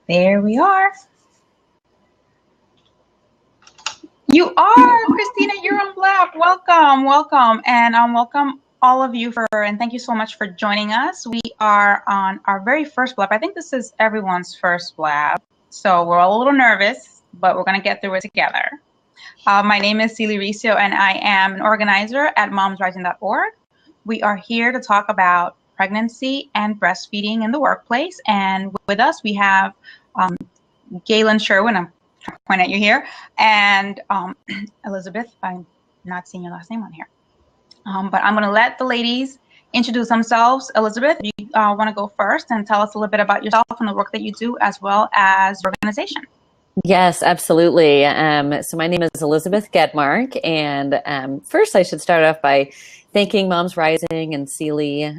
There we are. You are, Christina, you're on Blab. Welcome. And welcome all of you and thank you so much for joining us. We are on our very first Blab. I think this is everyone's first Blab. So we're all a little nervous, but we're going to get through it together. My name is Celia Ricio, and I am an organizer at MomsRising.org. We are here to talk about pregnancy and breastfeeding in the workplace. And with us, we have Galen Sherwin, I'm trying to point at you here, and Elizabeth. I'm not seeing your last name on here. But I'm going to let the ladies introduce themselves. Elizabeth, you want to go first and tell us a little bit about yourself and the work that you do, as well as your organization. Yes, absolutely. So my name is Elizabeth Gedmark, and first I should start off by thanking Moms Rising and Celie,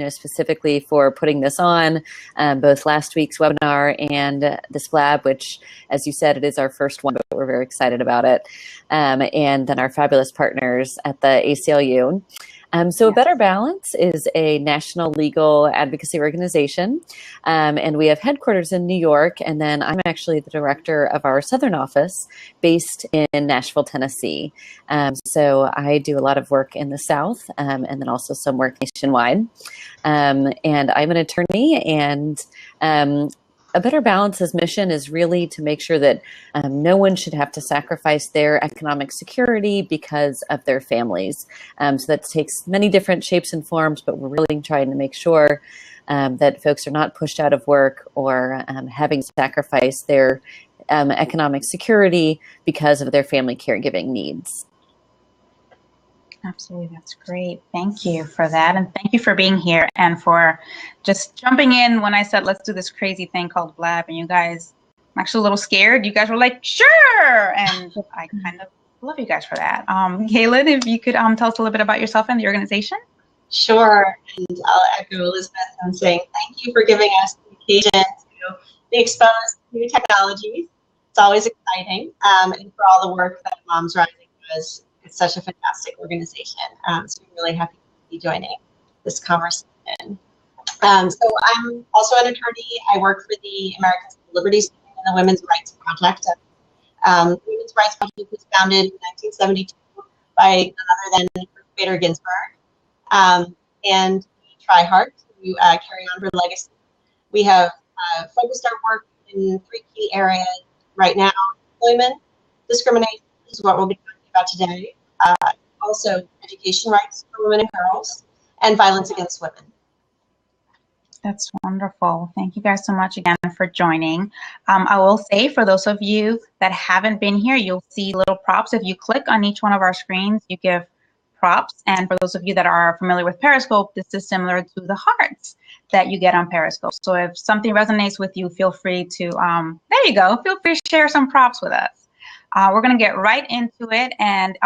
specifically for putting this on, both last week's webinar and this Blab, which, as you said, it is our first one, but we're very excited about it. And then our fabulous partners at the ACLU. So A Better Balance is a national legal advocacy organization, and we have headquarters in New York, and then I'm actually the director of our Southern office based in Nashville, Tennessee. So I do a lot of work in the South, and then also some work nationwide. And I'm an attorney, and A Better Balance's mission is really to make sure that no one should have to sacrifice their economic security because of their families. So that takes many different shapes and forms, but we're really trying to make sure that folks are not pushed out of work or having to sacrifice their economic security because of their family caregiving needs. Absolutely, that's great. Thank you for that, and thank you for being here and for just jumping in when I said let's do this crazy thing called Blab. And you guys, I'm actually a little scared. You guys were like, sure, and I kind of love you guys for that. Galen, if you could tell us a little bit about yourself and the organization. Sure, and I'll echo Elizabeth and saying thank you for giving us the occasion to be exposed to new technologies. It's always exciting, and for all the work that Moms Rising does. It's such a fantastic organization, so I'm really happy to be joining this conversation. So I'm also an attorney. I work for the American Civil Liberties Union and the Women's Rights Project. The Women's Rights Project was founded in 1972 by none other than Ruth Bader Ginsburg, and we try hard to carry on her legacy. We have focused our work in 3 key areas right now: employment, discrimination, which is what we'll be talking about today, also education rights for women and girls, and violence against women. That's wonderful. Thank you guys so much again for joining. I will say, for those of you that haven't been here, you'll see little props. If you click on each one of our screens, you give props. And for those of you that are familiar with Periscope, this is similar to the hearts that you get on Periscope. So if something resonates with you, feel free to, there you go, feel free to share some props with us. We're going to get right into it. And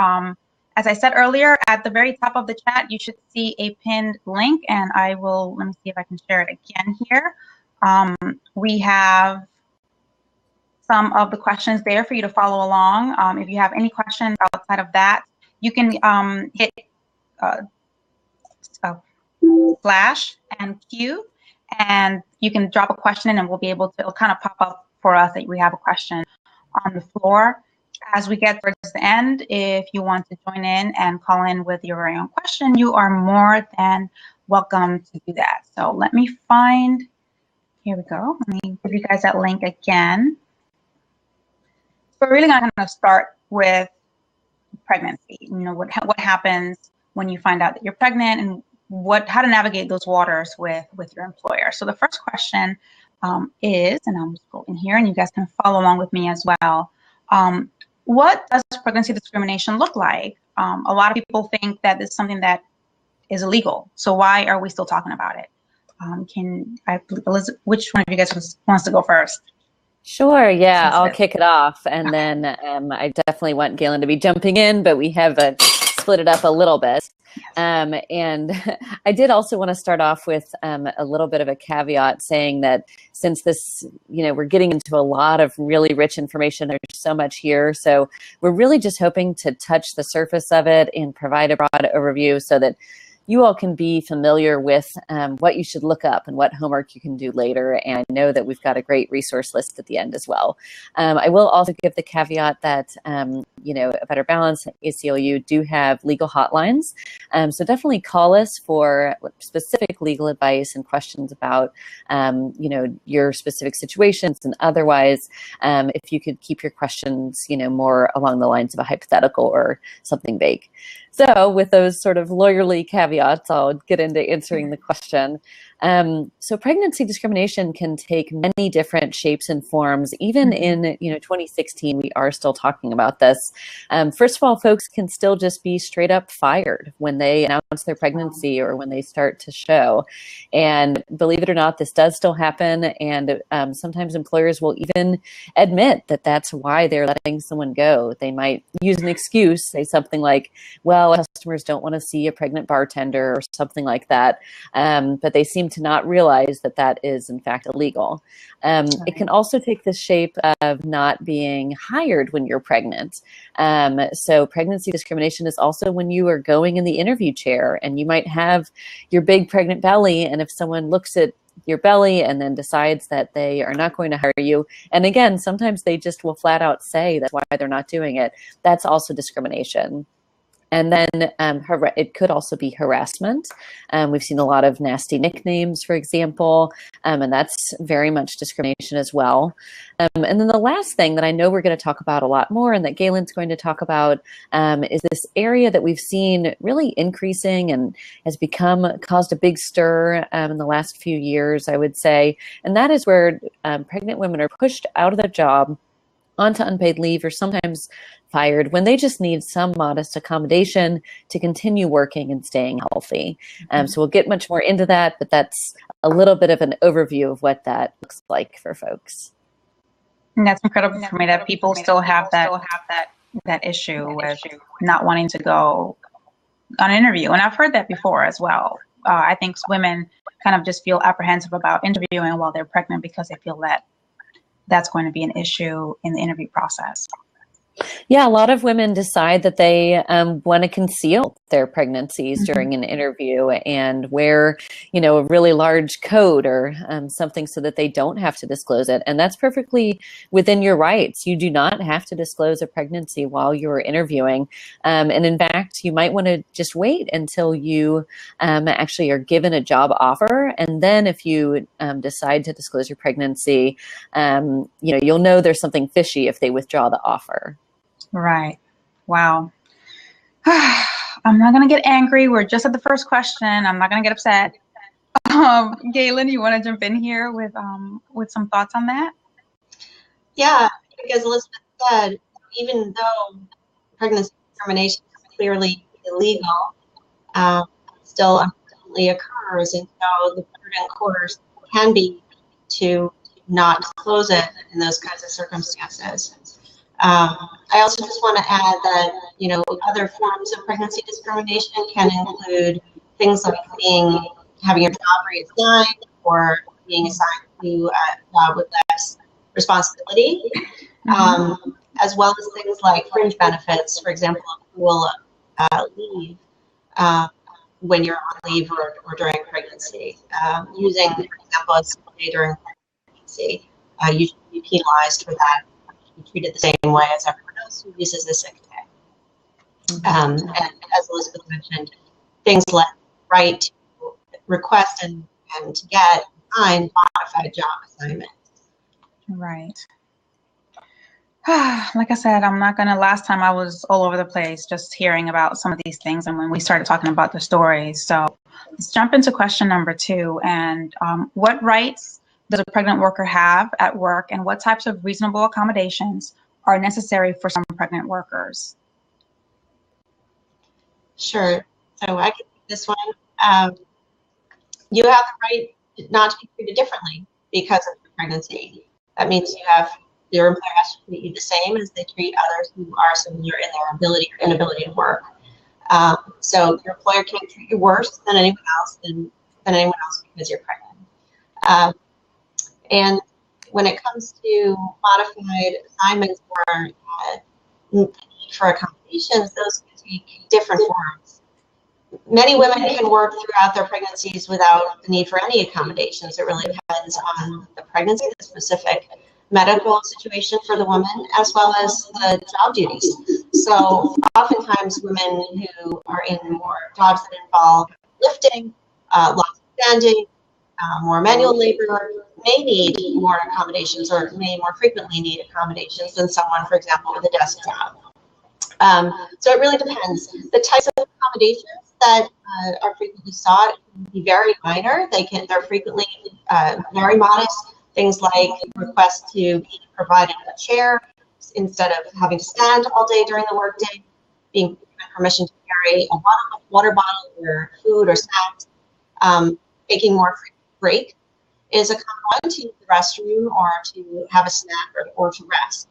as I said earlier, at the very top of the chat, you should see a pinned link. And I will, let me see if I can share it again here. We have some of the questions there for you to follow along. If you have any questions outside of that, you can hit slash and Q, and you can drop a question in, and we'll be able to, it'll kind of pop up for us that we have a question on the floor. As we get towards the end, if you want to join in and call in with your very own question, you are more than welcome to do that. So let me find, here we go. Let me give you guys that link again. So we're really going to start with pregnancy. You know, what happens when you find out that you're pregnant, and how to navigate those waters with your employer. So the first question is, and I'm just going here, and you guys can follow along with me as well. What does pregnancy discrimination look like? A lot of people think that this is something that is illegal. So why are we still talking about it? Elizabeth, which one of you guys wants to go first? Sure, yeah, I'll kick it off. And then I definitely want Galen to be jumping in, but we have split it up a little bit. And I did also want to start off with a little bit of a caveat, saying that since this, we're getting into a lot of really rich information, there's so much here. So we're really just hoping to touch the surface of it and provide a broad overview so that, you all can be familiar with what you should look up and what homework you can do later. And I know that we've got a great resource list at the end as well. I will also give the caveat that, A Better Balance and ACLU do have legal hotlines. So definitely call us for specific legal advice and questions about, your specific situations, and otherwise, if you could keep your questions, more along the lines of a hypothetical or something vague. So with those sort of lawyerly caveats, I'll get into answering the question. So pregnancy discrimination can take many different shapes and forms. Even in 2016, we are still talking about this. First of all, folks can still just be straight up fired when they announce their pregnancy or when they start to show. And believe it or not, this does still happen. And sometimes employers will even admit that that's why they're letting someone go. They might use an excuse, say something like, well, customers don't want to see a pregnant bartender or something like that. But they seem to not realize that that is in fact illegal. It can also take the shape of not being hired when you're pregnant. So pregnancy discrimination is also when you are going in the interview chair and you might have your big pregnant belly, and if someone looks at your belly and then decides that they are not going to hire you, and again, sometimes they just will flat out say that's why they're not doing it, that's also discrimination. And then it could also be harassment. We've seen a lot of nasty nicknames, for example, and that's very much discrimination as well. And then the last thing that I know we're going to talk about a lot more, and that Galen's going to talk about, is this area that we've seen really increasing and has caused a big stir in the last few years, I would say. And that is where pregnant women are pushed out of their job onto unpaid leave, or sometimes fired when they just need some modest accommodation to continue working and staying healthy. So we'll get much more into that, but that's a little bit of an overview of what that looks like for folks. And that's incredible for me that people still have that issue with not wanting to go on an interview. And I've heard that before as well. I think women kind of just feel apprehensive about interviewing while they're pregnant because they feel that that's going to be an issue in the interview process. Yeah, a lot of women decide that they want to conceal their pregnancies during an interview and wear, a really large coat or something so that they don't have to disclose it. And that's perfectly within your rights. You do not have to disclose a pregnancy while you're interviewing. And in fact, you might want to just wait until you actually are given a job offer. And then if you decide to disclose your pregnancy, you'll know there's something fishy if they withdraw the offer. Right. Wow. I'm not going to get angry. We're just at the first question. I'm not going to get upset. Galen, you want to jump in here with some thoughts on that? Yeah, because Elizabeth said, even though pregnancy discrimination is clearly illegal, still unfortunately occurs, and so the prudent course can be to not disclose it in those kinds of circumstances. I also just want to add that, other forms of pregnancy discrimination can include things like having your job reassigned or being assigned to a job with less responsibility, as well as things like fringe benefits, for example, accrual leave when you're on leave or during pregnancy. Using, for example, a sick day during pregnancy, you should be penalized for that. Treated the same way as everyone else who uses the sick day. And as Elizabeth mentioned, things like right to request and to get signed modified job assignments. Right. Like I said, I'm not going to, last time I was all over the place just hearing about some of these things and when we started talking about the stories. So let's jump into question number 2. And what rights does a pregnant worker have at work, and what types of reasonable accommodations are necessary for some pregnant workers? Sure. So I can take this one. You have the right not to be treated differently because of your pregnancy. That means your employer has to treat you the same as they treat others who are similar in their ability or inability to work. So your employer can't treat you worse than anyone else because you're pregnant. And when it comes to modified assignments or need for accommodations, those can take different forms. Many women can work throughout their pregnancies without the need for any accommodations. It really depends on the pregnancy, the specific medical situation for the woman, as well as the job duties. So oftentimes women who are in more jobs that involve lifting, lots of standing, more manual labor may need more accommodations, or may more frequently need accommodations than someone, for example, with a desk job. So it really depends. The types of accommodations that are frequently sought can be very minor. They're frequently very modest. Things like requests to be provided a chair instead of having to stand all day during the workday, being given permission to carry a water bottle or food or snacks, taking more frequent break is a common one, to use the restroom or to have a snack or to rest.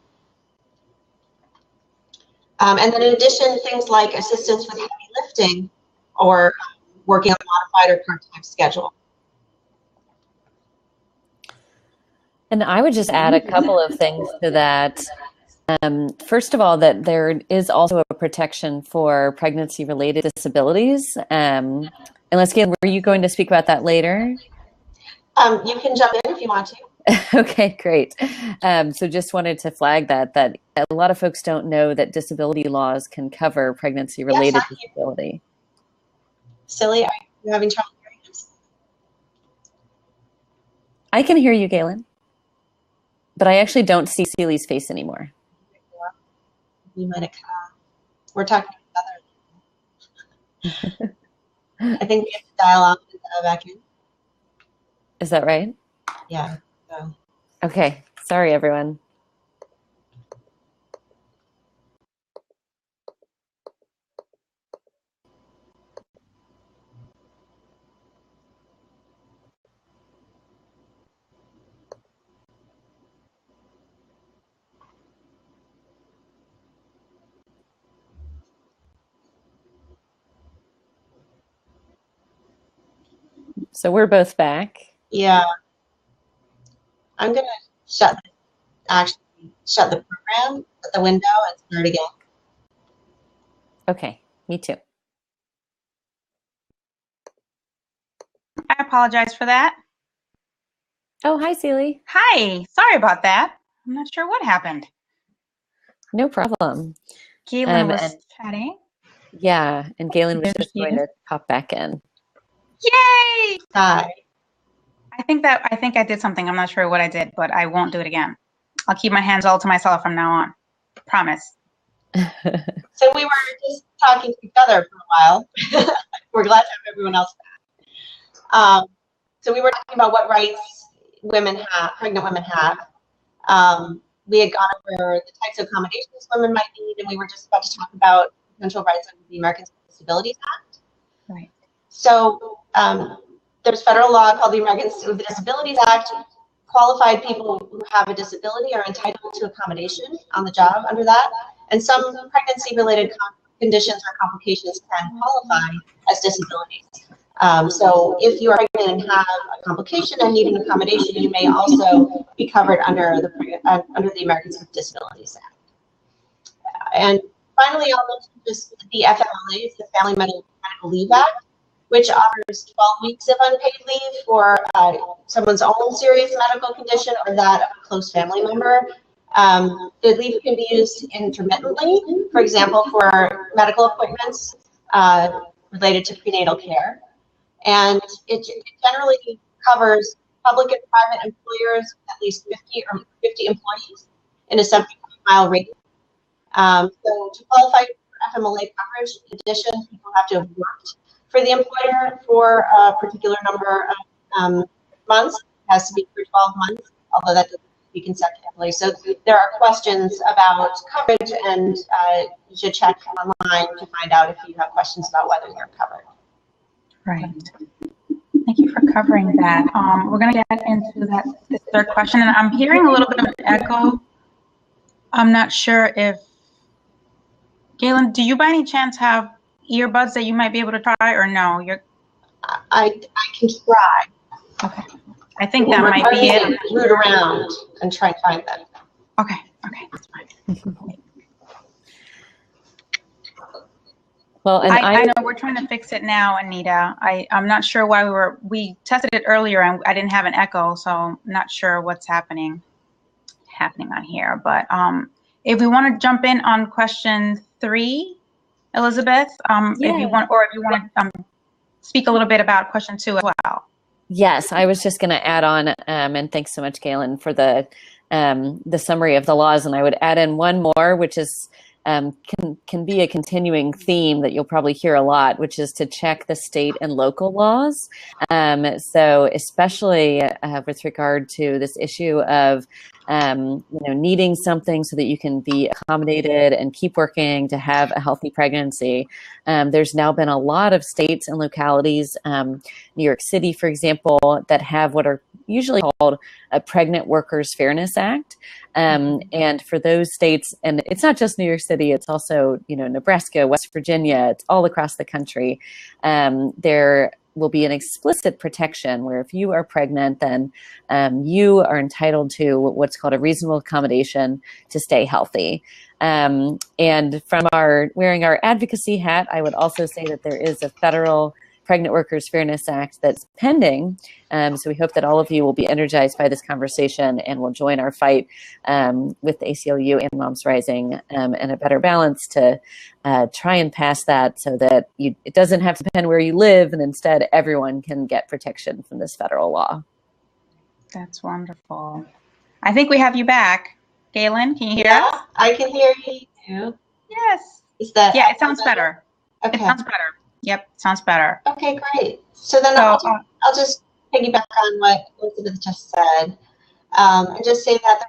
And then in addition, things like assistance with heavy lifting or working on a modified or part-time schedule. And I would just add a couple of things to that. First of all, that there is also a protection for pregnancy-related disabilities. Unless, Gail, were you going to speak about that later? You can jump in if you want to. Okay, great. So just wanted to flag that a lot of folks don't know that disability laws can cover pregnancy-related disability. Silly, are you having trouble hearing us? I can hear you, Galen, but I actually don't see Celie's face anymore. You might have come. We're talking together. I think we have to dial out and back in. Is that right? Yeah. So. Okay. Sorry, everyone. So we're both back. Yeah. I'm going to shut the program at the window and start again. Okay, me too. I apologize for that. Oh, hi, Celie. Hi, sorry about that. I'm not sure what happened. No problem. Galen was chatting. Yeah, and Galen was just going to pop back in. Yay! Hi. I think I did something. I'm not sure what I did, but I won't do it again. I'll keep my hands all to myself from now on. Promise. So we were just talking to each other for a while. We're glad to have everyone else back. So we were talking about what rights pregnant women have. We had gone over the types of accommodations women might need, and we were just about to talk about potential rights under the American Civil Liberties Act. Right. So there's federal law called the American Civil Disabilities Act. Qualified people who have a disability are entitled to accommodation on the job under that, and some pregnancy-related conditions or complications can qualify as disabilities. So if you are pregnant and have a complication and need an accommodation, you may also be covered under the American Civil Disabilities Act. And finally, I'll mention just the FMLA, it's the Family Medical Leave Act, which offers 12 weeks of unpaid leave for someone's own serious medical condition or that of a close family member. The leave can be used intermittently, for example, for medical appointments related to prenatal care. And it generally covers public and private employers with at least 50 employees in a 75-mile radius. So to qualify for FMLA coverage, in addition, people have to have worked for the employer for a particular number of months. It has to be for 12 months, although that doesn't be consecutively. So there are questions about coverage, and you should check online to find out if you have questions about whether you're covered. Right. Thank you for covering that. We're going to get into this third question, and I'm hearing a little bit of an echo. I'm not sure if, Galen, do you by any chance have earbuds that you might be able to try, or no? I can try. Okay. I think that might be it. Root around and try and find them. Okay, that's fine. Well, Well, and I know we're trying to fix it now, Anita. I'm not sure why we tested it earlier and I didn't have an echo, so I'm not sure what's happening on here. But if we want to jump in on question 3, Elizabeth, Yeah. if you want to speak a little bit about question 2 as well. Yes, I was just going to add on, and thanks so much, Galen, for the summary of the laws. And I would add in one more, which is can be a continuing theme that you'll probably hear a lot, which is to check the state and local laws. So especially with regard to this issue of needing something so that you can be accommodated and keep working to have a healthy pregnancy. There's now been a lot of states and localities, New York City, for example, that have what are usually called a Pregnant Workers Fairness Act. And for those states, and it's not just New York City, it's also, Nebraska, West Virginia, it's all across the country. There will be an explicit protection where if you are pregnant, then you are entitled to what's called a reasonable accommodation to stay healthy. And from wearing our advocacy hat, I would also say that there is a federal Pregnant Workers Fairness Act that's pending. So we hope that all of you will be energized by this conversation and will join our fight with the ACLU and Moms Rising and a better balance to try and pass that so that it doesn't have to depend where you live, and instead everyone can get protection from this federal law. That's wonderful. I think we have you back. Galen, can you hear us? Yeah, I can hear you too. Yes. Yeah, it sounds better. Okay. It sounds better. Yep, sounds better. Okay, great. So then I'll just piggyback on what Elizabeth just said, and just say that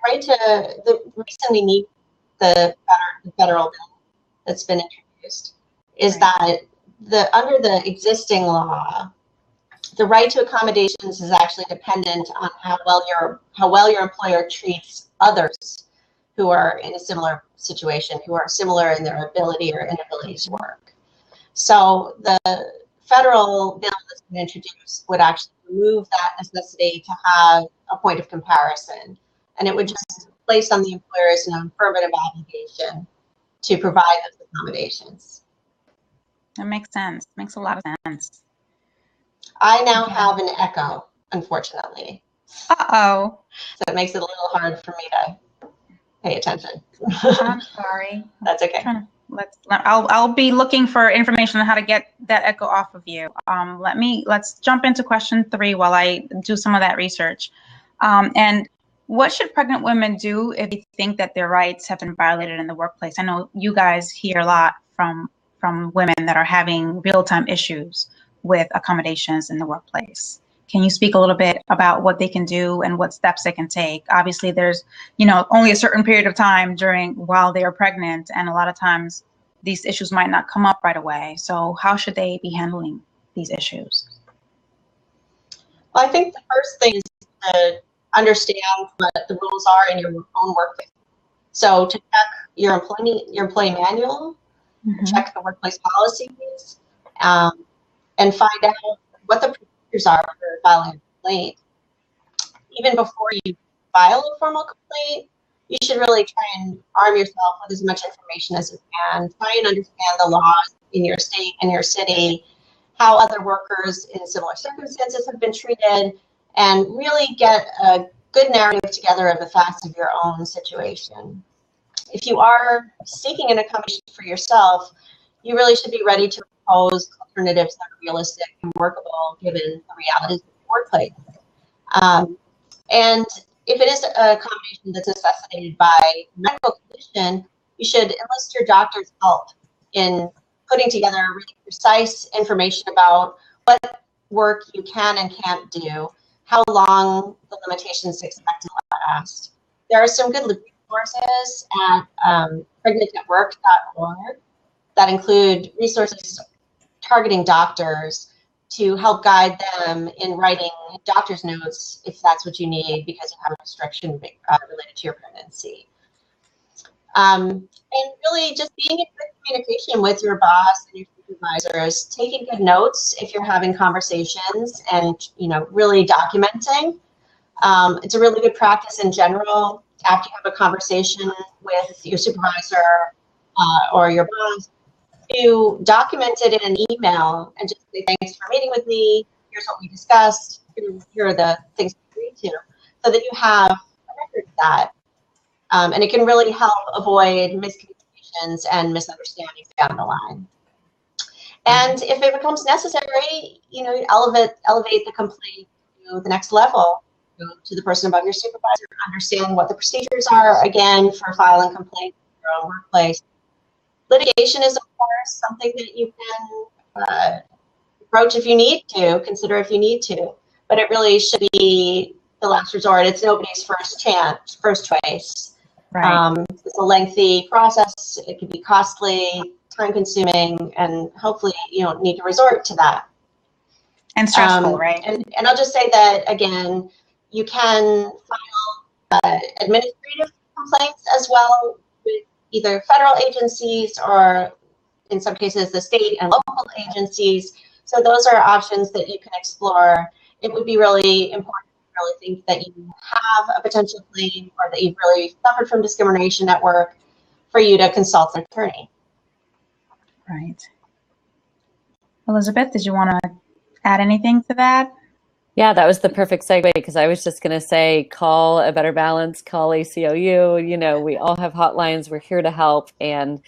the reason we need the federal bill that's been introduced is that under the existing law, the right to accommodations is actually dependent on how well your employer treats others who are in a similar situation, who are similar in their ability or inability to work. So the federal bill that's been introduced would actually remove that necessity to have a point of comparison, and it would just place on the employers an affirmative obligation to provide those accommodations. That makes sense. Makes a lot of sense. I now have an echo, unfortunately. Uh-oh. So it makes it a little hard for me to pay attention. I'm sorry. That's okay. I'll be looking for information on how to get that echo off of you. Let's jump into question 3 while I do some of that research. And what should pregnant women do if they think that their rights have been violated in the workplace? I know you guys hear a lot from women that are having real-time issues with accommodations in the workplace. Can you speak a little bit about what they can do and what steps they can take? Obviously, there's, only a certain period of time while they are pregnant, and a lot of times these issues might not come up right away. So how should they be handling these issues? Well, I think the first thing is to understand what the rules are in your own workplace. So to check your employee manual, check the workplace policies, and find out what the procedures are for filing a complaint. Even before you file a formal complaint, you should really try and arm yourself with as much information as you can. Try and understand the laws in your state and your city, how other workers in similar circumstances have been treated, and really get a good narrative together of the facts of your own situation. If you are seeking an accommodation for yourself, you really should be ready to propose alternatives that are realistic and workable given the realities of the workplace. And if it is an accommodation that's necessitated by a medical condition, you should enlist your doctor's help in putting together really precise information about what work you can and can't do, how long the limitations expected last. There are some good resources at pregnantatwork.org that include resources targeting doctors to help guide them in writing doctor's notes if that's what you need because you have a restriction related to your pregnancy. And really just being in good communication with your boss and your supervisors, taking good notes if you're having conversations and, really documenting. It's a really good practice in general after you have a conversation with your supervisor or your boss you document it in an email and just say, thanks for meeting with me, here's what we discussed, here are the things we agreed to, so that you have a record of that. And it can really help avoid miscommunications and misunderstandings down the line. And if it becomes necessary, you know, elevate the complaint to the next level, to the person above your supervisor, understand what the procedures are, again, for filing complaints in your own workplace. Litigation is, of course, something that you can approach if you need to, consider if you need to, but it really should be the last resort. It's nobody's first choice. Right. It's a lengthy process. It can be costly, time-consuming, and hopefully you don't need to resort to that. And stressful, right? And I'll just say that, again, you can file administrative complaints as well with either federal agencies or, in some cases, the state and local agencies. So those are options that you can explore. It would be really important to really think that you have a potential claim or that you've really suffered from discrimination at work for you to consult an attorney. Right. Elizabeth, did you want to add anything to that? Yeah, that was the perfect segue, because I was just going to say, call A Better Balance, call ACLU. You know, we all have hotlines. We're here to help. And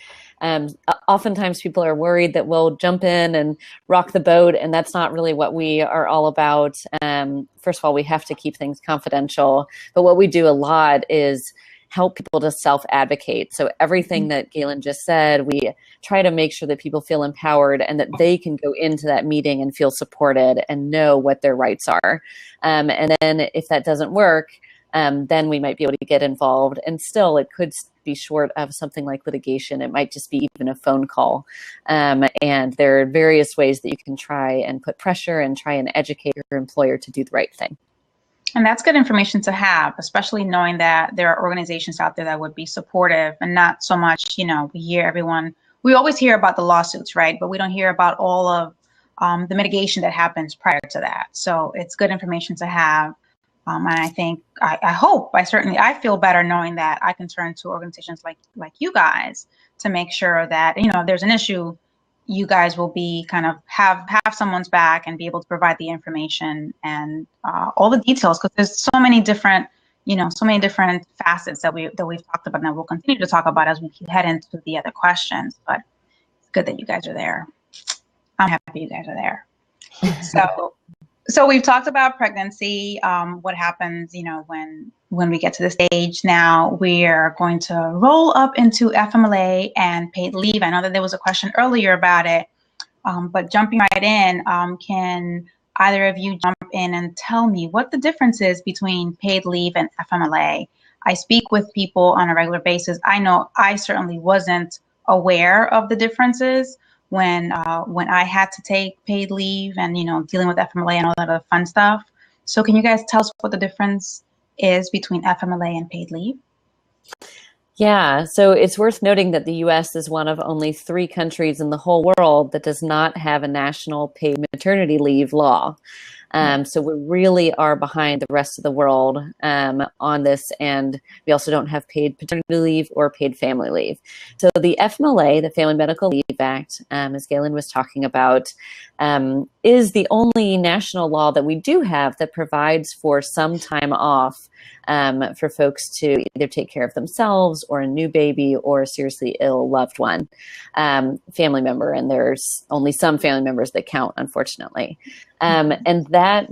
oftentimes people are worried that we'll jump in and rock the boat, and that's not really what we are all about. First of all, we have to keep things confidential. But what we do a lot is help people to self-advocate. So everything that Galen just said, we try to make sure that people feel empowered and that they can go into that meeting and feel supported and know what their rights are. And then if that doesn't work, then we might be able to get involved. And still, it could be short of something like litigation. It might just be even a phone call. And there are various ways that you can try and put pressure and try and educate your employer to do the right thing. And that's good information to have, especially knowing that there are organizations out there that would be supportive, and not so much, you know, we always hear about the lawsuits, right? But we don't hear about all of the mitigation that happens prior to that. So it's good information to have. And I think, I feel better knowing that I can turn to organizations like you guys to make sure that, you know, if there's an issue, you guys will be kind of have someone's back and be able to provide the information and all the details, because there's so many different facets that we've talked about and that we'll continue to talk about as we head into the other questions. But it's good that you guys are there. I'm happy you guys are there. So we've talked about pregnancy, what happens, you know, when we get to the stage. Now we are going to roll up into FMLA and paid leave. I know that there was a question earlier about it, but jumping right in, can either of you jump in and tell me what the difference is between paid leave and FMLA? I speak with people on a regular basis. I know I certainly wasn't aware of the differences when I had to take paid leave and, you know, dealing with FMLA and all that other fun stuff. So can you guys tell us what the difference is between FMLA and paid leave? Yeah, so it's worth noting that the U.S. is one of only 3 countries in the whole world that does not have a national paid maternity leave law. So we really are behind the rest of the world on this, and we also don't have paid paternity leave or paid family leave. So the FMLA, the Family Medical Leave Act, as Galen was talking about, is the only national law that we do have that provides for some time off for folks to either take care of themselves or a new baby or a seriously ill loved one, family member. And there's only some family members that count, unfortunately. And that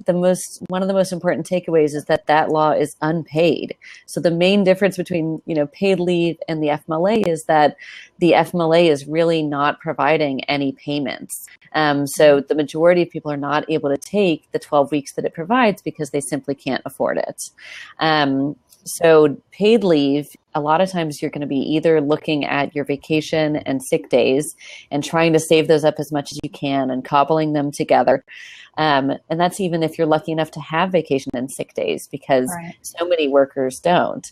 one of the most important takeaways is that law is unpaid. So the main difference between, you know, paid leave and the FMLA is that the FMLA is really not providing any payments. So the majority of people are not able to take the 12 weeks that it provides because they simply can't afford it. So paid leave, a lot of times you're going to be either looking at your vacation and sick days and trying to save those up as much as you can and cobbling them together. And that's even if you're lucky enough to have vacation and sick days, because so many workers don't.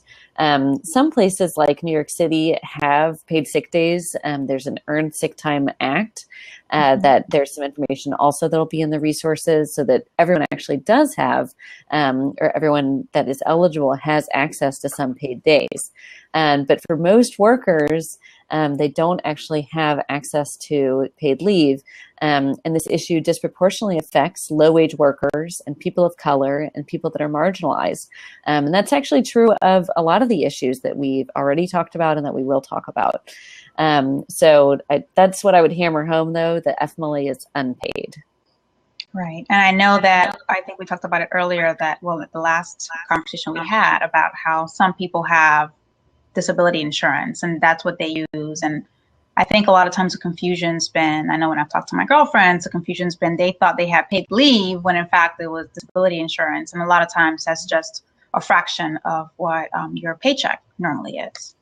Some places like New York City have paid sick days. There's an Earned Sick Time Act that there's some information also that'll be in the resources so that everyone actually does have, or everyone that is eligible has access to some paid days. But for most workers, they don't actually have access to paid leave. And this issue disproportionately affects low-wage workers and people of color and people that are marginalized. And that's actually true of a lot of the issues that we've already talked about and that we will talk about. That's what I would hammer home, though, that FMLA is unpaid. Right. And I know that, I think we talked about it earlier, that, well, at the last conversation we had about how some people have disability insurance and that's what they use. And I think a lot of times the confusion's been, I know when I've talked to my girlfriends, the confusion's been they thought they had paid leave when in fact it was disability insurance. And a lot of times that's just a fraction of what your paycheck normally is.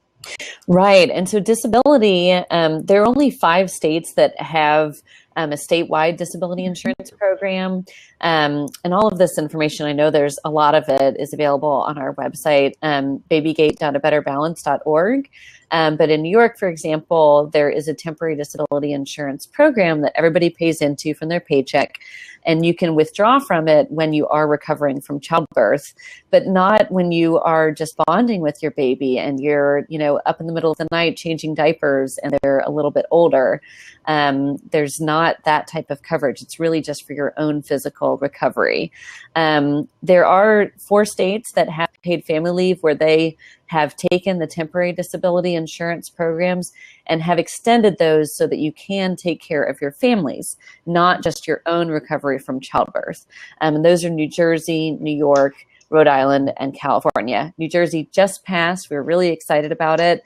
Right. And so disability, there are only 5 states that have a statewide disability insurance program. And all of this information, I know there's a lot of it is available on our website, babygate.abetterbalance.org. But in New York, for example, there is a temporary disability insurance program that everybody pays into from their paycheck. And you can withdraw from it when you are recovering from childbirth, but not when you are just bonding with your baby and you're, up in the middle of the night changing diapers and they're a little bit older. There's not that type of coverage. It's really just for your own physical recovery. There are 4 states that have paid family leave where they have taken the temporary disability insurance programs and have extended those so that you can take care of your families, not just your own recovery from childbirth. And those are New Jersey, New York, Rhode Island, and California. New Jersey just passed. We're really excited about it.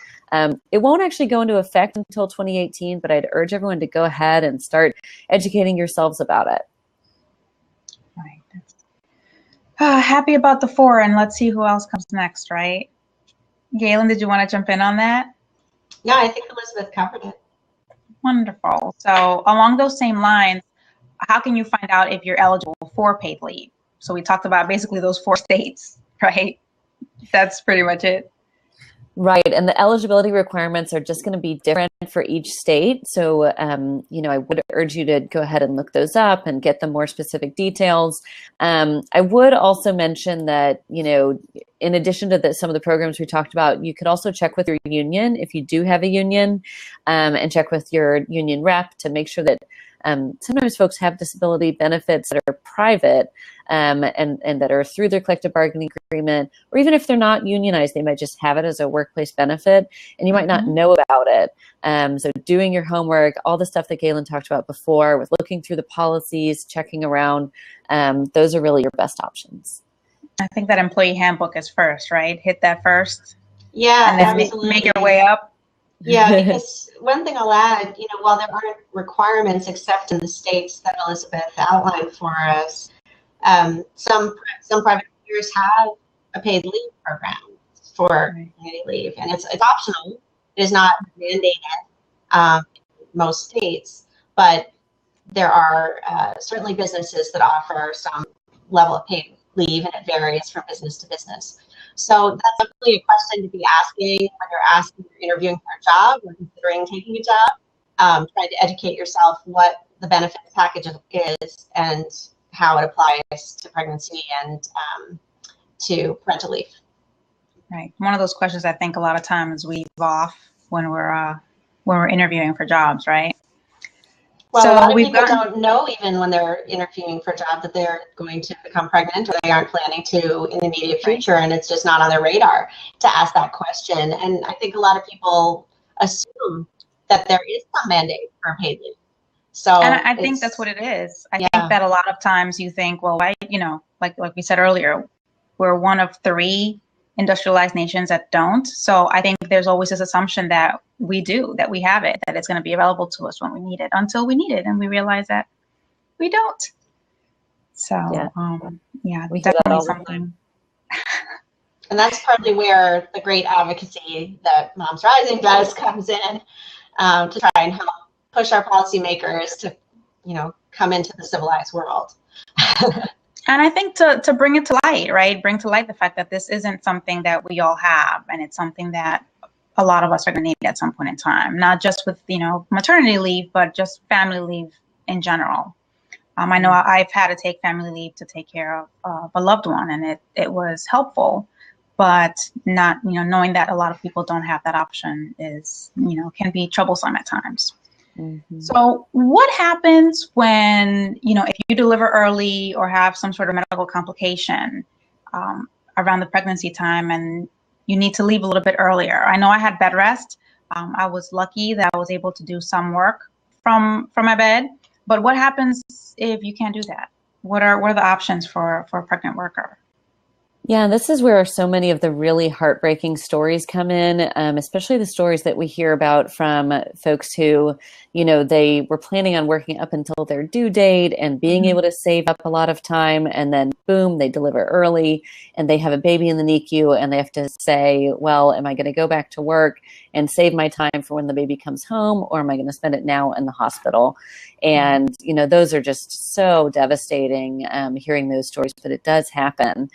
It won't actually go into effect until 2018, but I'd urge everyone to go ahead and start educating yourselves about it. Right. Happy about the 4, and let's see who else comes next, right? Galen, did you want to jump in on that? No, I think Elizabeth covered it. Wonderful. So along those same lines, how can you find out if you're eligible for paid leave? So we talked about basically those 4 states, right? That's pretty much it. Right. And the eligibility requirements are just going to be different for each state. So, I would urge you to go ahead and look those up and get the more specific details. I would also mention that, in addition to some of the programs we talked about, you could also check with your union if you do have a union, and check with your union rep to make sure that sometimes folks have disability benefits that are private and that are through their collective bargaining agreement, or even if they're not unionized, they might just have it as a workplace benefit and you might not know about it. So doing your homework, all the stuff that Galen talked about before with looking through the policies, checking around, those are really your best options. I think that employee handbook is first, right? Hit that first. Yeah, and then make your way up. Yeah, because one thing I'll add, while there aren't requirements except in the states that Elizabeth outlined for us, some private employers have a paid leave program for maternity leave, and it's optional. It is not mandated in most states, but there are certainly businesses that offer some level of paid leave, and it varies from business to business. So that's really a question to be asking when you're interviewing for a job or considering taking a job. Trying to educate yourself what the benefits package is and how it applies to pregnancy and to parental leave. Right. One of those questions I think a lot of times we leave off when we're interviewing for jobs, right? Well, so a lot of people don't know even when they're interviewing for a job that they're going to become pregnant or they aren't planning to in the immediate future, and it's just not on their radar to ask that question. And I think a lot of people assume that there is some mandate for paid leave. So and I think that's what it is. I think that a lot of times you think, well, why, like we said earlier, we're one of 3 industrialized nations that don't. So I think there's always this assumption that we do, that we have it, that it's going to be available to us when we need it, until we need it, and we realize that we don't. So we definitely something. And that's partly where the great advocacy that Moms Rising does comes in, to try and help push our policymakers to, come into the civilized world. And I think to bring it to light, right? Bring to light the fact that this isn't something that we all have, and it's something that a lot of us are going to need at some point in time, not just with, maternity leave, but just family leave in general. I know I've had to take family leave to take care of a loved one, and it was helpful. but not, knowing that a lot of people don't have that option is, can be troublesome at times. Mm-hmm. So what happens when, if you deliver early or have some sort of medical complication around the pregnancy time and you need to leave a little bit earlier? I know I had bed rest. I was lucky that I was able to do some work from my bed, but what happens if you can't do that? What are the options for a pregnant worker? Yeah, this is where so many of the really heartbreaking stories come in, especially the stories that we hear about from folks who, they were planning on working up until their due date and being able to save up a lot of time, and then boom, they deliver early and they have a baby in the NICU and they have to say, well, am I going to go back to work and save my time for when the baby comes home, or am I going to spend it now in the hospital? And, those are just so devastating, hearing those stories, but it does happen.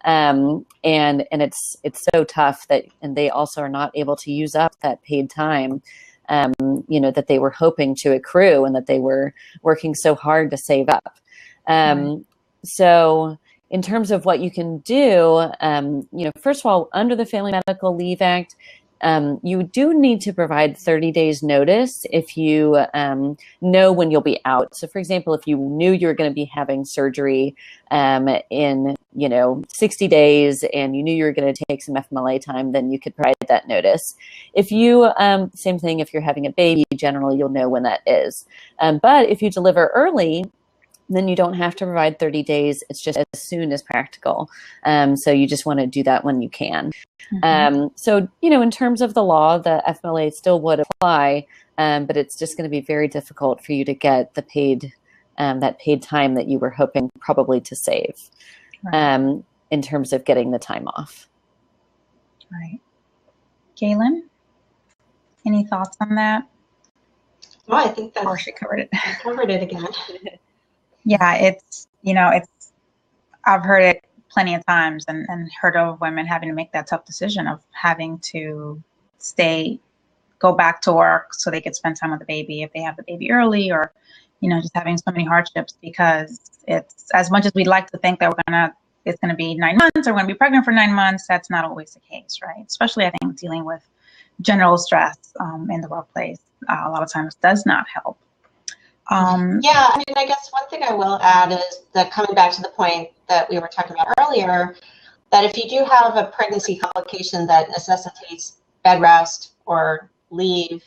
And it's so tough and they also are not able to use up that paid time, that they were hoping to accrue and that they were working so hard to save up. So in terms of what you can do, first of all, under the Family Medical Leave Act, you do need to provide 30 days notice if you know when you'll be out. So for example, if you knew you were going to be having surgery in 60 days and you knew you were going to take some FMLA time, then you could provide that notice. If you, same thing, if you're having a baby, generally you'll know when that is. But if you deliver early, then you don't have to provide 30 days. It's just as soon as practical. So you just want to do that when you can. So, in terms of the law, the FMLA still would apply, but it's just going to be very difficult for you to get the paid, that paid time that you were hoping probably to save, in terms of getting the time off. Right. Galen, any thoughts on that? Well, I think that she covered it. Covered it again. Yeah, it's, I've heard it plenty of times and heard of women having to make that tough decision of having to go back to work so they could spend time with the baby if they have the baby early, or, just having so many hardships, because it's, as much as we'd like to think that it's going to be 9 months or we're going to be pregnant for 9 months, that's not always the case, right? Especially, I think, dealing with general stress in the workplace a lot of times does not help. Yeah, I guess one thing I will add is that, coming back to the point that we were talking about earlier, that if you do have a pregnancy complication that necessitates bed rest or leave,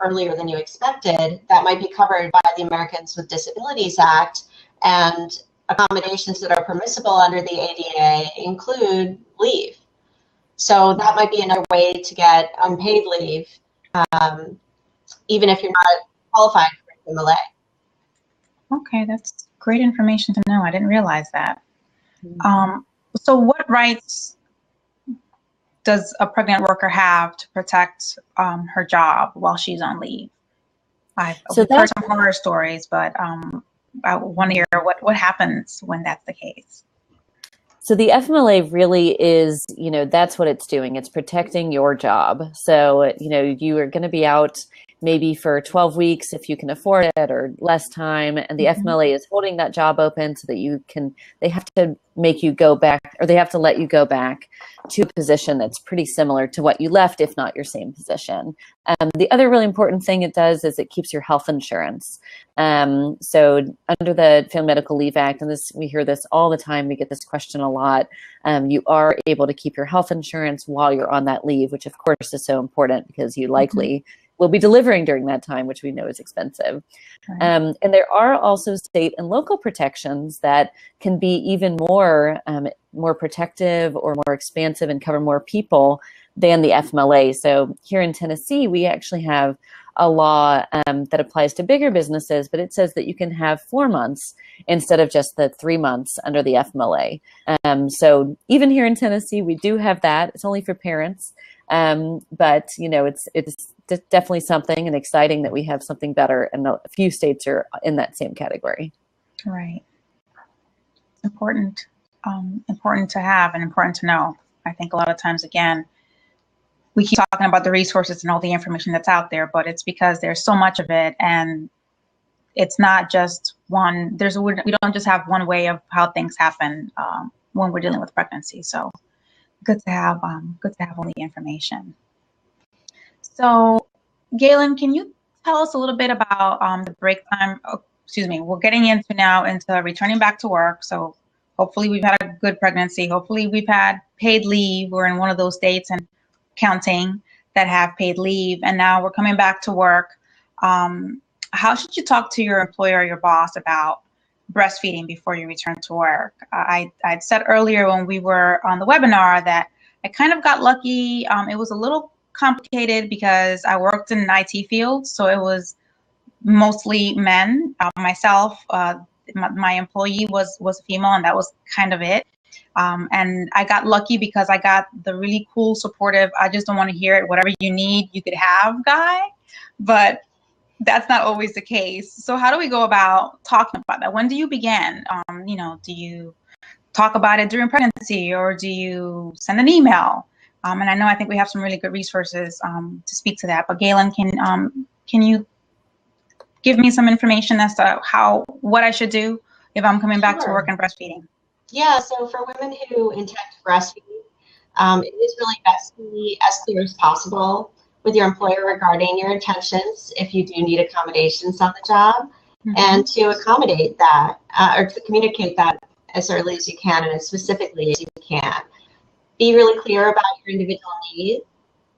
earlier than you expected, that might be covered by the Americans with Disabilities Act, and accommodations that are permissible under the ADA include leave. So that might be another way to get unpaid leave, even if you're not qualified for FMLA. Okay, that's great information to know. I didn't realize that. So what rights does a pregnant worker have to protect her job while she's on leave? I've heard some horror stories, but I want to hear what happens when that's the case. So the FMLA really is, that's what it's doing. It's protecting your job. So, you are going to be out maybe for 12 weeks if you can afford it, or less time. And the FMLA is holding that job open so that they have to make you go back, or they have to let you go back to a position that's pretty similar to what you left, if not your same position. The other really important thing it does is it keeps your health insurance. So under the Family Medical Leave Act, and we hear this all the time, we get this question a lot, you are able to keep your health insurance while you're on that leave, which of course is so important because you likely will be delivering during that time, which we know is expensive. Right. And there are also state and local protections that can be even more protective or more expansive and cover more people than the FMLA. So here in Tennessee, we actually have a law that applies to bigger businesses, but it says that you can have 4 months instead of just the 3 months under the FMLA. So even here in Tennessee, we do have that. It's only for parents. But it's definitely something, and exciting that we have something better, and a few states are in that same category. Right. Important to have and important to know. I think a lot of times, again, we keep talking about the resources and all the information that's out there, but it's because there's so much of it, and it's not just one. We don't just have one way of how things happen when we're dealing with pregnancy. So good to have all the information. So Galen, can you tell us a little bit about the break time? Oh, excuse me. We're getting into returning back to work. So hopefully we've had a good pregnancy. Hopefully we've had paid leave. We're in one of those states and counting that have paid leave. And now we're coming back to work. How should you talk to your employer or your boss about breastfeeding before you return to work? I'd said earlier when we were on the webinar that I kind of got lucky. It was a little complicated because I worked in an IT field, so it was mostly men. Myself, my employee was a female, and that was kind of it. And I got lucky because I got the really cool, supportive, I just don't want to hear it, whatever you need, you could have guy. But that's not always the case. So how do we go about talking about that? When do you begin? Do you talk about it during pregnancy, or do you send an email? And I think we have some really good resources to speak to that. But Galen, can you give me some information as to what I should do if I'm coming back to work and breastfeeding? Yeah, so for women who intend to breastfeed, it is really best to be as clear as possible with your employer regarding your intentions if you do need accommodations on the job, and to accommodate that or to communicate that as early as you can and as specifically as you can. Be really clear about your individual needs.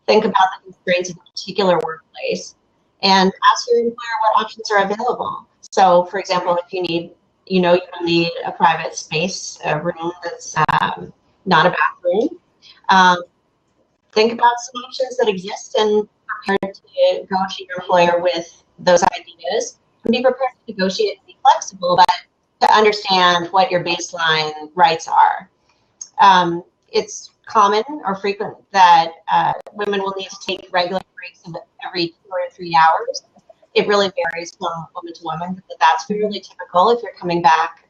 Think about the constraints of a particular workplace, and ask your employer what options are available. So, for example, if you need, you'll need a private space, a room that's not a bathroom. Think about some options that exist and prepare to go to your employer with those ideas. And be prepared to negotiate and be flexible, but to understand what your baseline rights are. It's common or frequent that women will need to take regular breaks of every 2 or 3 hours. It really varies from woman to woman, but that's really typical if you're coming back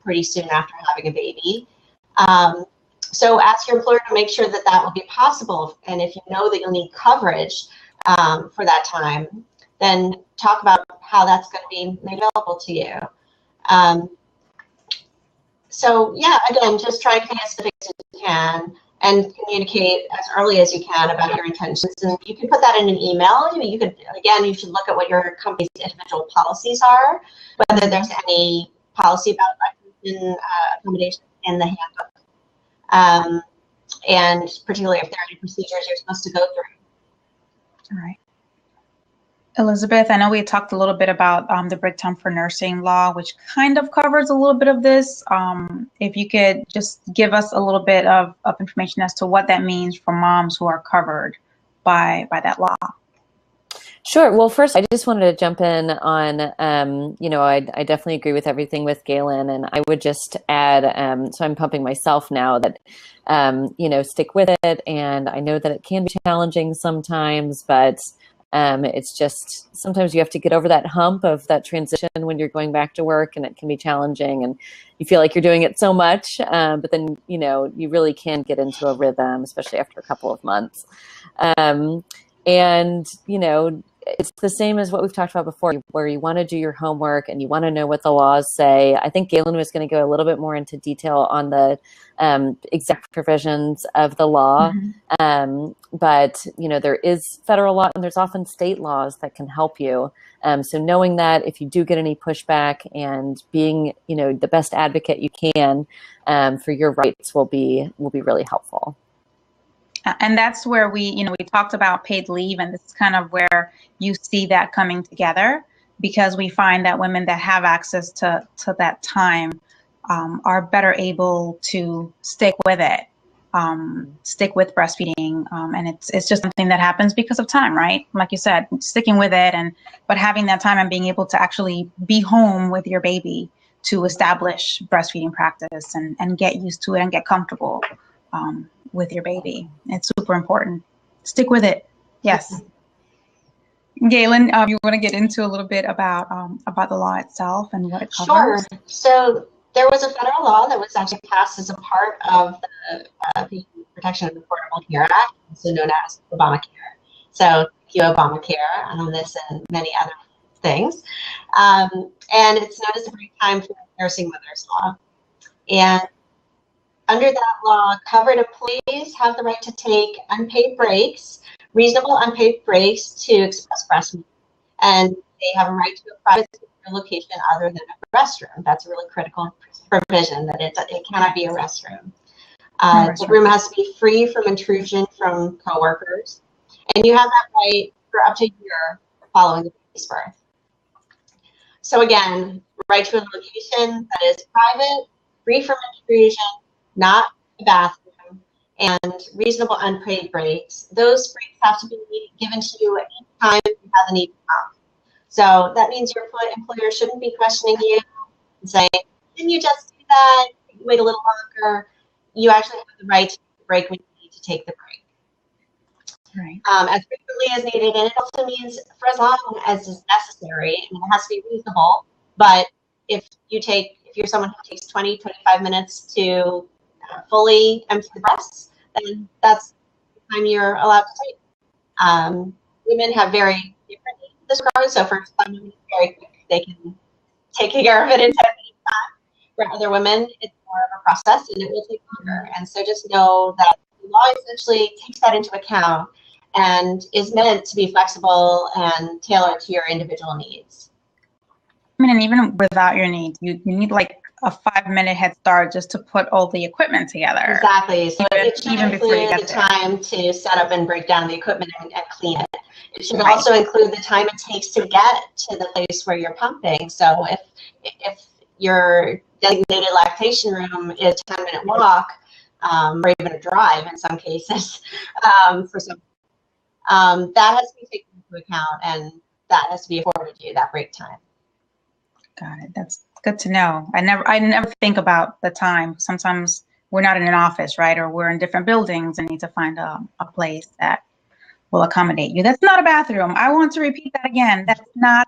pretty soon after having a baby. So ask your employer to make sure that that will be possible. And if you know that you'll need coverage for that time, then talk about how that's going to be made available to you. So yeah, again, just try to be as specific as you can and communicate as early as you can about your intentions. And you can put that in an email. You could, again, you should look at what your company's individual policies are, whether there's any policy about accommodation in the handbook. And particularly if there are any procedures you're supposed to go through. All right. Elizabeth, I know we talked a little bit about the break time for nursing law, which kind of covers a little bit of this. If you could just give us a little bit of information as to what that means for moms who are covered by that law. Sure. Well, first, I just wanted to jump in on, I definitely agree with everything with Galen, and I would just add, so I'm pumping myself now that, stick with it. And I know that it can be challenging sometimes, but it's just sometimes you have to get over that hump of that transition when you're going back to work, and it can be challenging and you feel like you're doing it so much, but then, you really can get into a rhythm, especially after a couple of months. It's the same as what we've talked about before, where you want to do your homework and you want to know what the laws say. I think Galen was going to go a little bit more into detail on the exact provisions of the law. But, there is federal law and there's often state laws that can help you. So knowing that, if you do get any pushback, and being, the best advocate you can for your rights will be really helpful. And that's where we talked about paid leave, and this is kind of where you see that coming together, because we find that women that have access to that time are better able to stick with it, stick with breastfeeding, and it's just something that happens because of time, right? Like you said, sticking with it, but having that time and being able to actually be home with your baby to establish breastfeeding practice and get used to it and get comfortable with your baby. It's super important. Stick with it. Yes. Galen, you want to get into a little bit about the law itself and what it covers? Sure. So there was a federal law that was actually passed as a part of the Protection of Affordable Care Act, also known as Obamacare. So thank you, Obamacare, on this and many other things. And it's known as the Break Time for Nursing Mothers Law. And Under that law, covered employees have the right to take unpaid breaks, reasonable unpaid breaks to express breast milk, and they have a right to a private location other than a restroom. That's a really critical provision, that it cannot be a restroom. The room has to be free from intrusion from coworkers, and you have that right for up to a year following the baby's birth. So again, right to a location that is private, free from intrusion, not a bathroom, and reasonable unpaid breaks. Those breaks have to be given to you at any time you have the need to come. So that means your employer shouldn't be questioning you and saying, didn't you just do that? Wait a little longer. You actually have the right to take the break when you need to take the break. Right. As frequently as needed, and it also means for as long as is necessary. I mean, it has to be reasonable, but if you're someone who takes 20, 25 minutes to fully empty the breasts, then that's the time you're allowed to take. Women have very different needs in this regard, so for some women, it's very quick. They can take care of it in 10 minutes time. For other women, it's more of a process, and it will take longer. And so just know that the law essentially takes that into account and is meant to be flexible and tailored to your individual needs. I mean, and even without your needs, you need like a 5-minute head start just to put all the equipment together. Exactly. So it should even before you include get the there. time to set up and break down the equipment and clean it. It should also include the time it takes to get to the place where you're pumping. So if your designated lactation room is a 10-minute walk, or even a drive in some cases, for some, that has to be taken into account, and that has to be afforded you, that break time. Got it. That's good to know. I never think about the time. Sometimes we're not in an office, right? Or we're in different buildings and need to find a place that will accommodate you. That's not a bathroom. I want to repeat that again. That's not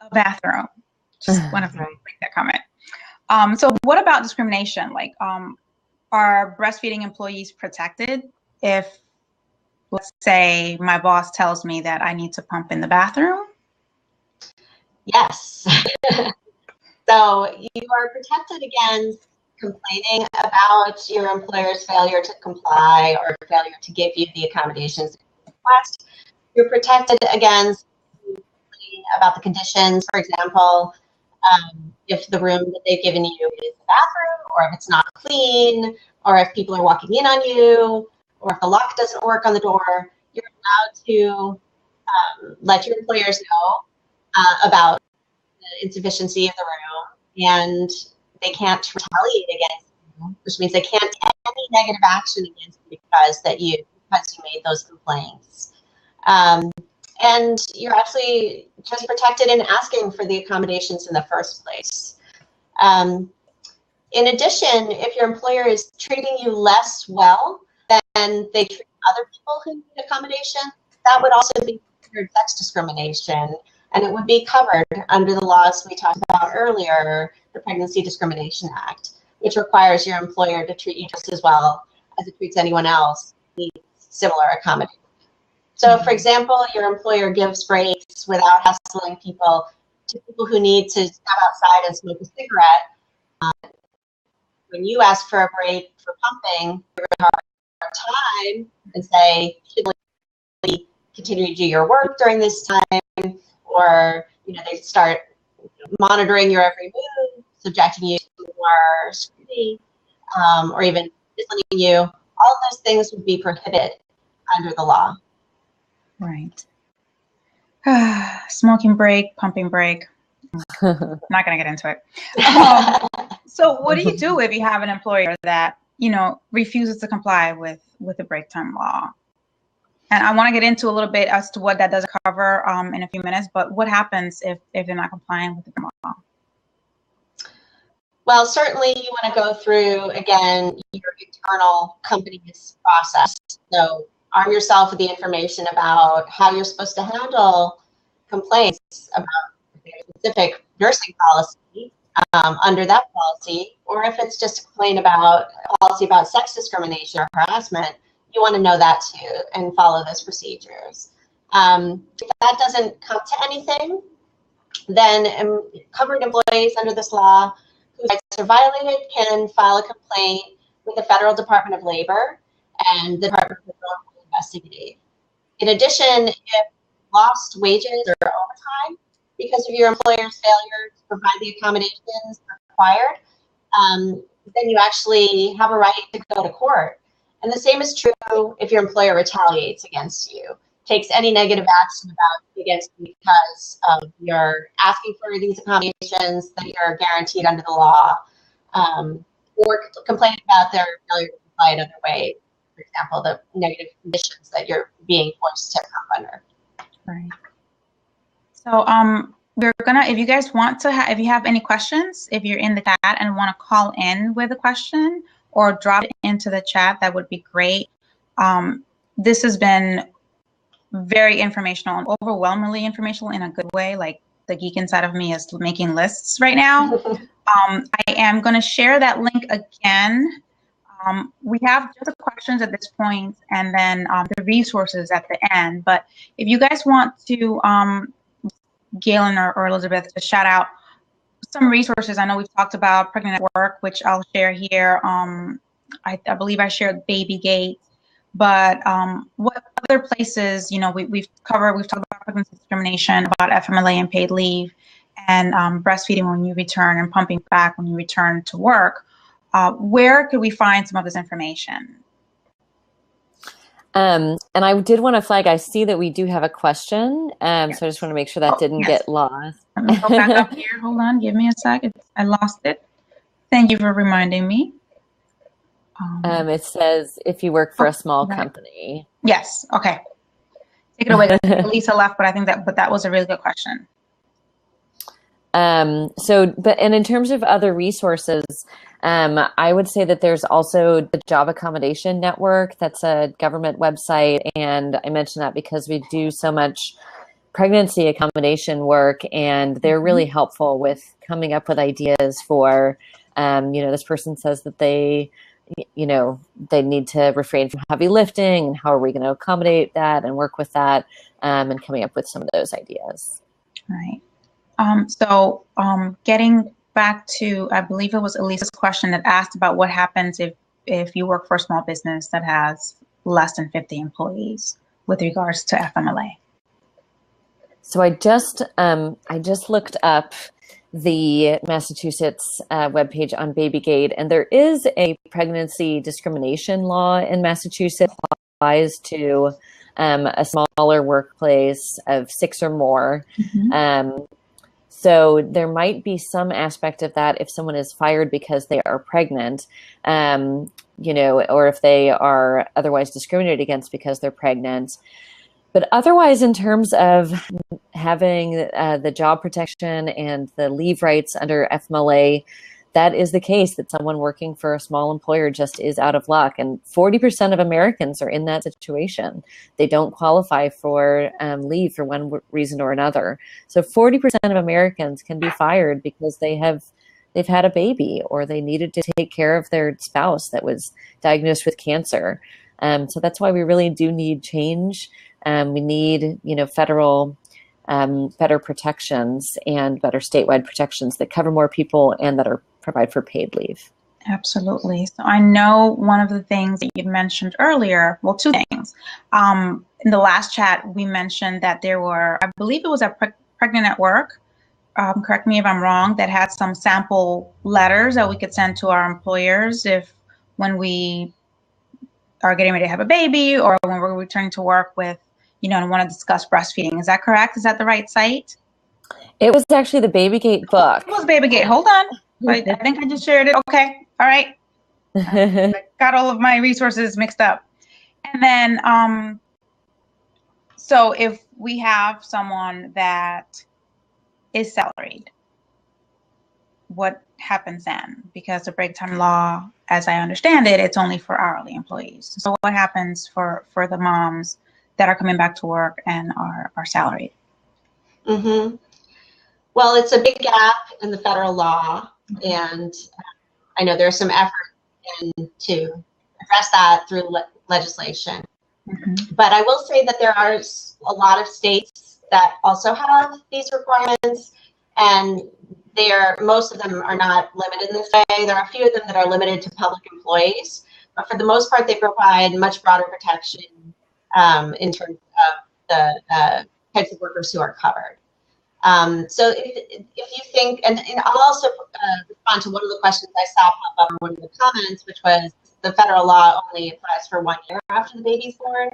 a bathroom. Just want to make that comment. So what about discrimination? Like, are breastfeeding employees protected if, let's say, my boss tells me that I need to pump in the bathroom? Yes. So you are protected against complaining about your employer's failure to comply or failure to give you the accommodations you request. You're protected against complaining about the conditions. For example, if the room that they've given you is a bathroom, or if it's not clean, or if people are walking in on you, or if the lock doesn't work on the door, you're allowed to let your employers know about the insufficiency of the room, and they can't retaliate against you, which means they can't take any negative action against you because you made those complaints. And you're actually just protected in asking for the accommodations in the first place. In addition, if your employer is treating you less well than they treat other people who need accommodation, that would also be considered sex discrimination, and it would be covered under the laws we talked about earlier, the Pregnancy Discrimination Act, which requires your employer to treat you just as well as it treats anyone else who needs similar accommodation. So, for example, your employer gives breaks without hassling people to people who need to come outside and smoke a cigarette. When you ask for a break for pumping, you're going to have a hard time and say, should we continue to do your work during this time? Or, they start monitoring your every move, subjecting you to more scrutiny, or even disciplining you. All of those things would be prohibited under the law. Right. Smoking break, pumping break. Not going to get into it. So what do you do if you have an employer that, refuses to comply with the break time law? And I want to get into a little bit as to what that does cover in a few minutes, but what happens if they're not complying with the law? Well, certainly you want to go through, again, your internal company's process. So arm yourself with the information about how you're supposed to handle complaints about a specific nursing policy under that policy, or if it's just a complaint about a policy about sex discrimination or harassment, you want to know that too and follow those procedures. If that doesn't come to anything, then covered employees under this law whose rights are violated can file a complaint with the Federal Department of Labor and the Department of Labor will investigate. In addition, if lost wages or overtime because of your employer's failure to provide the accommodations required, then you actually have a right to go to court. And the same is true if your employer retaliates against you, takes any negative action against you because of your asking for these accommodations that you're guaranteed under the law, or complaining about their failure to comply in other ways. For example, the negative conditions that you're being forced to come under. Right. So we're gonna, if you guys want to, if you have any questions, if you're in the chat and want to call in with a question or drop it into the chat, that would be great. This has been very informational and overwhelmingly informational in a good way. Like the geek inside of me is making lists right now. I am going to share that link again. We have just the questions at this point and then the resources at the end. But if you guys want to, Galen or Elizabeth, to shout out some resources. I know we've talked about Pregnant at Work, which I'll share here. I believe I shared Babygate. But what other places, you know, we've talked about pregnancy discrimination, about FMLA and paid leave, and breastfeeding when you return and pumping back when you return to work. Where could we find some of this information? And I did want to flag, I see that we do have a question, yes. So I just want to make sure that didn't get lost. Let me go back up here. Hold on, give me a second. I lost it. Thank you for reminding me. It says if you work for a small company. Yes. Okay. Take it away. Lisa left, but I think that was a really good question. And in terms of other resources, I would say that there's also the Job Accommodation Network. That's a government website, and I mention that because we do so much pregnancy accommodation work, and they're really helpful with coming up with ideas for, this person says that they need to refrain from heavy lifting, and how are we going to accommodate that and work with that, and coming up with some of those ideas. Right. So getting back to, I believe it was Elisa's question that asked about what happens if you work for a small business that has less than 50 employees with regards to FMLA. So I just looked up the Massachusetts webpage on Babygate, and there is a pregnancy discrimination law in Massachusetts that applies to a smaller workplace of 6 or more. So there might be some aspect of that if someone is fired because they are pregnant, or if they are otherwise discriminated against because they're pregnant. But otherwise, in terms of having the job protection and the leave rights under FMLA, that is the case, that someone working for a small employer just is out of luck. And 40% of Americans are in that situation. They don't qualify for leave for one reason or another. So 40% of Americans can be fired because they've had a baby, or they needed to take care of their spouse that was diagnosed with cancer. So that's why we really do need change. We need, federal better protections and better statewide protections that cover more people and that provide for paid leave. Absolutely. So I know one of the things that you mentioned earlier, well, 2 things. In the last chat, we mentioned that there were, I believe it was a Pregnant at Work, correct me if I'm wrong, that had some sample letters that we could send to our employers when we are getting ready to have a baby, or when we're returning to work with, and want to discuss breastfeeding. Is that correct? Is that the right site? It was actually the Babygate book. It was Babygate. Hold on. I think I just shared it. Okay. All right. I got all of my resources mixed up. And then, so if we have someone that is salaried, what happens then? Because the break time law, as I understand it, it's only for hourly employees. So what happens for the moms that are coming back to work and are salaried? Well, it's a big gap in the federal law, and I know there's some effort to address that through legislation. But I will say that there are a lot of states that also have these requirements, and most of them are not limited in this way. There are a few of them that are limited to public employees, but for the most part, they provide much broader protection in terms of the types of workers who are covered. So if you think, and I'll also respond to one of the questions I saw pop up in one of the comments, which was the federal law only applies for 1 year after the baby's born.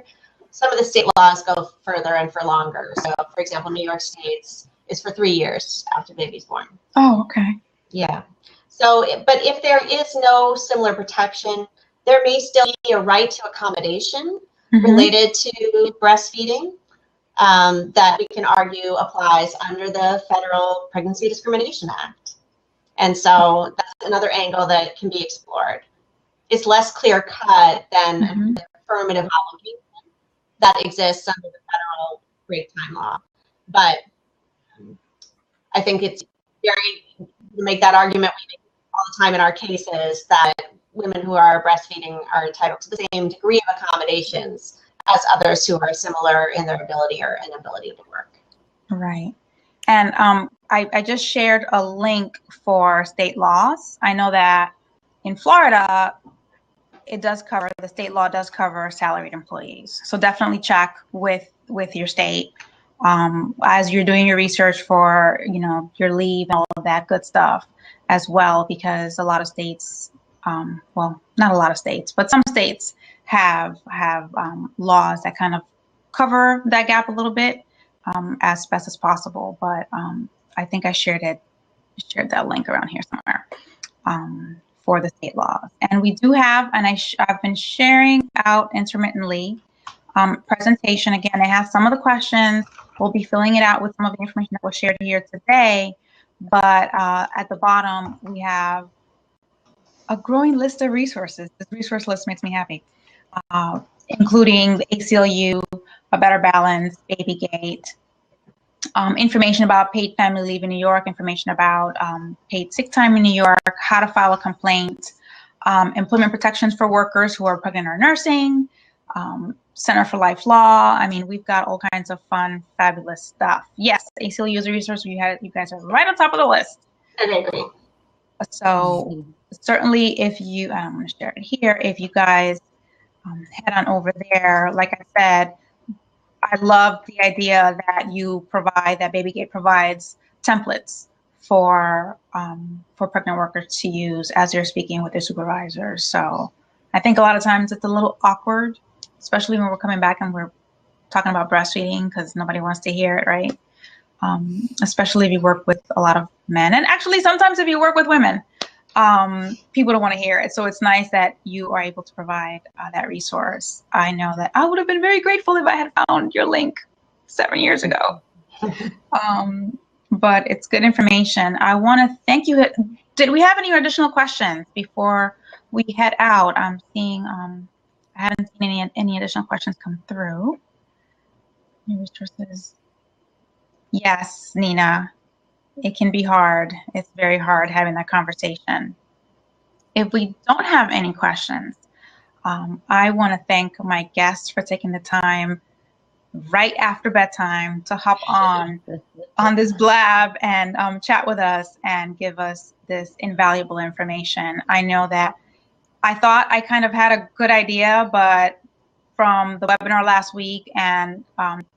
Some of the state laws go further and for longer. So, for example, New York State's is for 3 years after the baby's born. Oh, okay. Yeah. So, but if there is no similar protection, there may still be a right to accommodation related to breastfeeding that we can argue applies under the Federal Pregnancy Discrimination Act. And so that's another angle that can be explored. It's less clear-cut than the affirmative obligation that exists under the federal break time law. But I think it's very, to make that argument we make all the time in our cases, that women who are breastfeeding are entitled to the same degree of accommodations as others who are similar in their ability or inability to work. Right. And I just shared a link for state laws. I know that in Florida, it does cover, the state law does cover salaried employees. So definitely check with your state as you're doing your research for, you know, your leave and all of that good stuff as well, because a lot of states, well, not a lot of states, but some states have laws that kind of cover that gap a little bit as best as possible. But I think I shared that link around here somewhere for the state laws. And we do have, and I've been sharing out intermittently, presentation. Again, it has some of the questions. We'll be filling it out with some of the information that was shared here today. But at the bottom, we have a growing list of resources. This resource list makes me happy, including the ACLU, A Better Balance, BabyGate, information about paid family leave in New York, information about paid sick time in New York, how to file a complaint, employment protections for workers who are pregnant or nursing, Center for Life Law. I mean, we've got all kinds of fun, fabulous stuff. Yes, ACLU is a resource. You guys are right on top of the list. So certainly if you, I'm going to share it here, if you guys head on over there, like I said, I love the idea that you provide, that BabyGate provides templates for pregnant workers to use as they're speaking with their supervisors. So I think a lot of times it's a little awkward, especially when we're coming back and we're talking about breastfeeding, because nobody wants to hear it, right? Especially if you work with a lot of men, and actually sometimes if you work with women, people don't want to hear it. So it's nice that you are able to provide that resource. I know that I would have been very grateful if I had found your link 7 years ago. But it's good information. I want to thank you. Did we have any additional questions before we head out? I'm seeing, I haven't seen any additional questions come through. New resources. Yes, Nina. It can be hard. It's very hard having that conversation. If we don't have any questions, I want to thank my guests for taking the time right after bedtime to hop on this Blab and chat with us and give us this invaluable information. I know that I thought I kind of had a good idea, but from the webinar last week and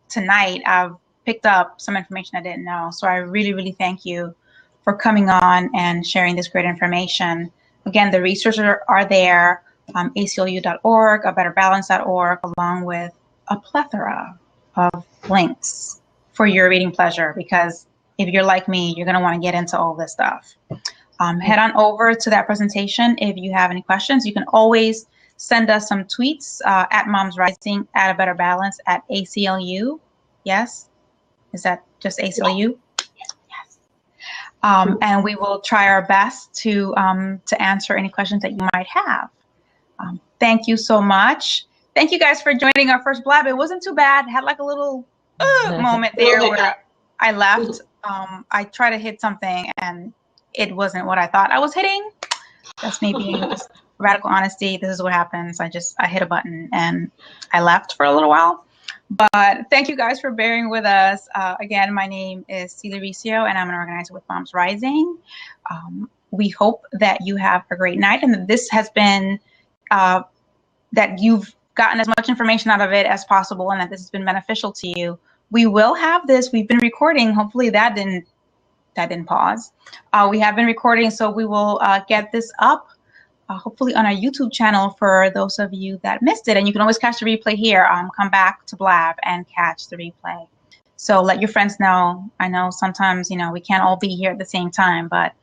tonight, I've picked up some information I didn't know. So I really, really thank you for coming on and sharing this great information. Again, the resources are there, ACLU.org, abetterbalance.org, along with a plethora of links for your reading pleasure, because if you're like me, you're going to want to get into all this stuff. Head on over to that presentation. If you have any questions, you can always send us some tweets at MomsRising, at A Better Balance, at ACLU. Yes? Is that just ACLU? Yes. And we will try our best to answer any questions that you might have. Thank you so much. Thank you guys for joining our first Blab. It wasn't too bad. Had like a little moment there where I left. I tried to hit something and it wasn't what I thought I was hitting. That's me being just radical honesty. This is what happens. I hit a button and I left for a little while. But thank you guys for bearing with us. Again, my name is Celia Ricio, and I'm an organizer with Moms Rising. We hope that you have a great night and that this has been, that you've gotten as much information out of it as possible and that this has been beneficial to you. We will have this. We've been recording. Hopefully that didn't pause. We have been recording, so we will get this up hopefully on our YouTube channel for those of you that missed it. And you can always catch the replay here. Come back to Blab and catch the replay. So let your friends know. I know sometimes, we can't all be here at the same time, but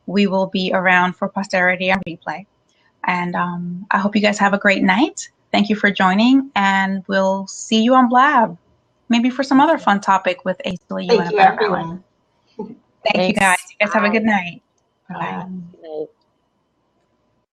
we will be around for posterity and replay. And I hope you guys have a great night. Thank you for joining, and we'll see you on Blab, maybe for some other fun topic with ACLU. Thank you, everyone. Thank you, guys. You guys have a good night. Bye. Good night.